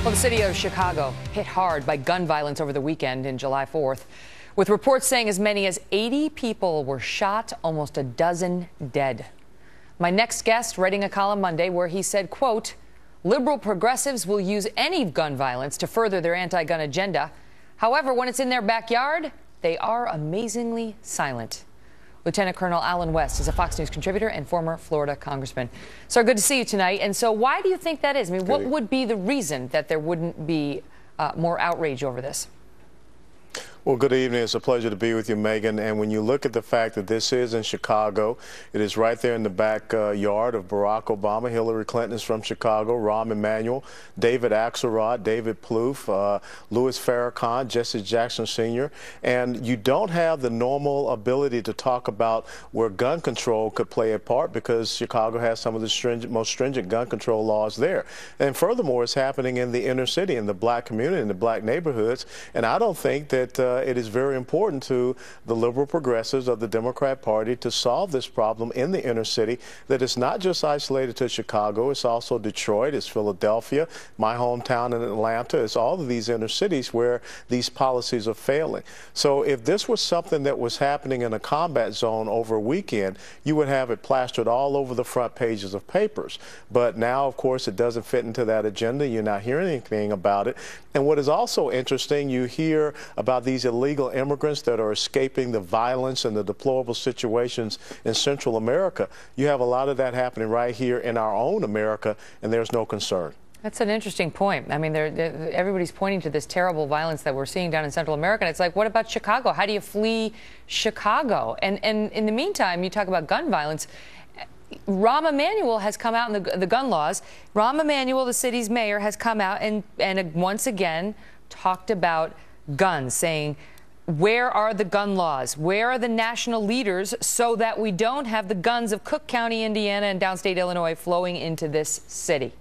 Well, the city of Chicago hit hard by gun violence over the weekend in July 4th, with reports saying as many as 80 people were shot, almost a dozen dead. My next guest writing a column Monday where he said, quote, liberal progressives will use any gun violence to further their anti-gun agenda. However, when it's in their backyard, they are amazingly silent. Lieutenant Colonel Allen West is a Fox News contributor and former Florida congressman. Sir, good to see you tonight. And so why do you think that is? I mean, what would be the reason that there wouldn't be more outrage over this? Well, good evening. It's a pleasure to be with you, Megan. And when you look at the fact that this is in Chicago, it is right there in the backyard of Barack Obama. Hillary Clinton is from Chicago, Rahm Emanuel, David Axelrod, David Plouffe, Louis Farrakhan, Jesse Jackson Sr. And you don't have the normal ability to talk about where gun control could play a part because Chicago has some of the most stringent gun control laws there. And furthermore, it's happening in the inner city, in the black community, in the black neighborhoods. And I don't think that it is very important to the liberal progressives of the Democrat Party to solve this problem in the inner city, that it's not just isolated to Chicago, it's also Detroit, it's Philadelphia, my hometown in Atlanta, it's all of these inner cities where these policies are failing. So if this was something that was happening in a combat zone over a weekend, you would have it plastered all over the front pages of papers. But now, of course, it doesn't fit into that agenda. You're not hearing anything about it. And what is also interesting, you hear about these illegal immigrants that are escaping the violence and the deplorable situations in Central America. You have a lot of that happening right here in our own America, and there's no concern. That's an interesting point. I mean, everybody's pointing to this terrible violence that we're seeing down in Central America. And it's like, what about Chicago? How do you flee Chicago? And in the meantime, you talk about gun violence. Rahm Emanuel has come out in the gun laws. Rahm Emanuel, the city's mayor, has come out and once again talked about guns, saying, where are the gun laws? Where are the national leaders so that we don't have the guns of Cook County, Indiana, and downstate Illinois flowing into this city?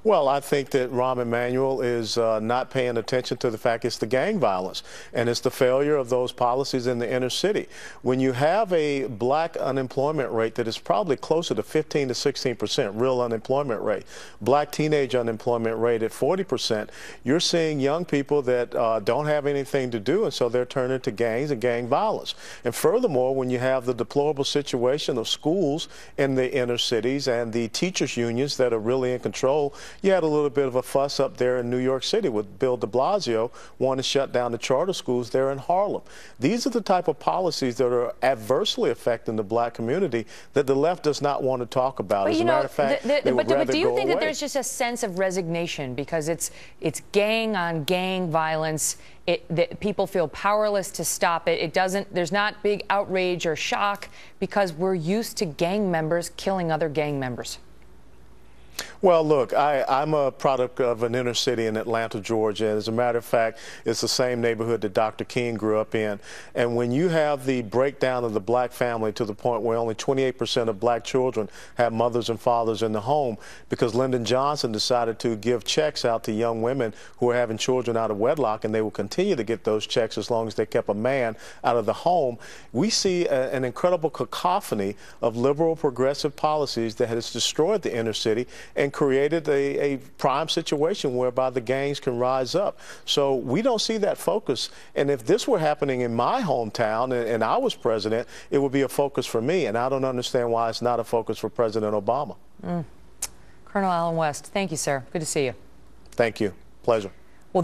Well, I think that Rahm Emanuel is not paying attention to the fact it's the gang violence, and it's the failure of those policies in the inner city. When you have a black unemployment rate that is probably closer to 15 to 16% real unemployment rate, black teenage unemployment rate at 40%, you're seeing young people that don't have anything to do, and so they're turning to gangs and gang violence. And furthermore, when you have the deplorable situation of schools in the inner cities and the teachers' unions that are really in control, you had a little bit of a fuss up there in New York City with Bill de Blasio wanting to shut down the charter schools there in Harlem. These are the type of policies that are adversely affecting the black community that the left does not want to talk about. But, as a matter of fact, but do you think that there's just a sense of resignation because it's gang on gang violence? That people feel powerless to stop it. There's not big outrage or shock because we're used to gang members killing other gang members. Well, look, I'm a product of an inner city in Atlanta, Georgia. As a matter of fact, it's the same neighborhood that Dr. King grew up in. And when you have the breakdown of the black family to the point where only 28% of black children have mothers and fathers in the home because Lyndon Johnson decided to give checks out to young women who are having children out of wedlock, and they will continue to get those checks as long as they kept a man out of the home, we see an incredible cacophony of liberal progressive policies that has destroyed the inner city and created a prime situation whereby the gangs can rise up. So we don't see that focus. And if this were happening in my hometown and I was president, it would be a focus for me. And I don't understand why it's not a focus for President Obama. Colonel Allen West, thank you, sir. Good to see you. Thank you. Pleasure. Well,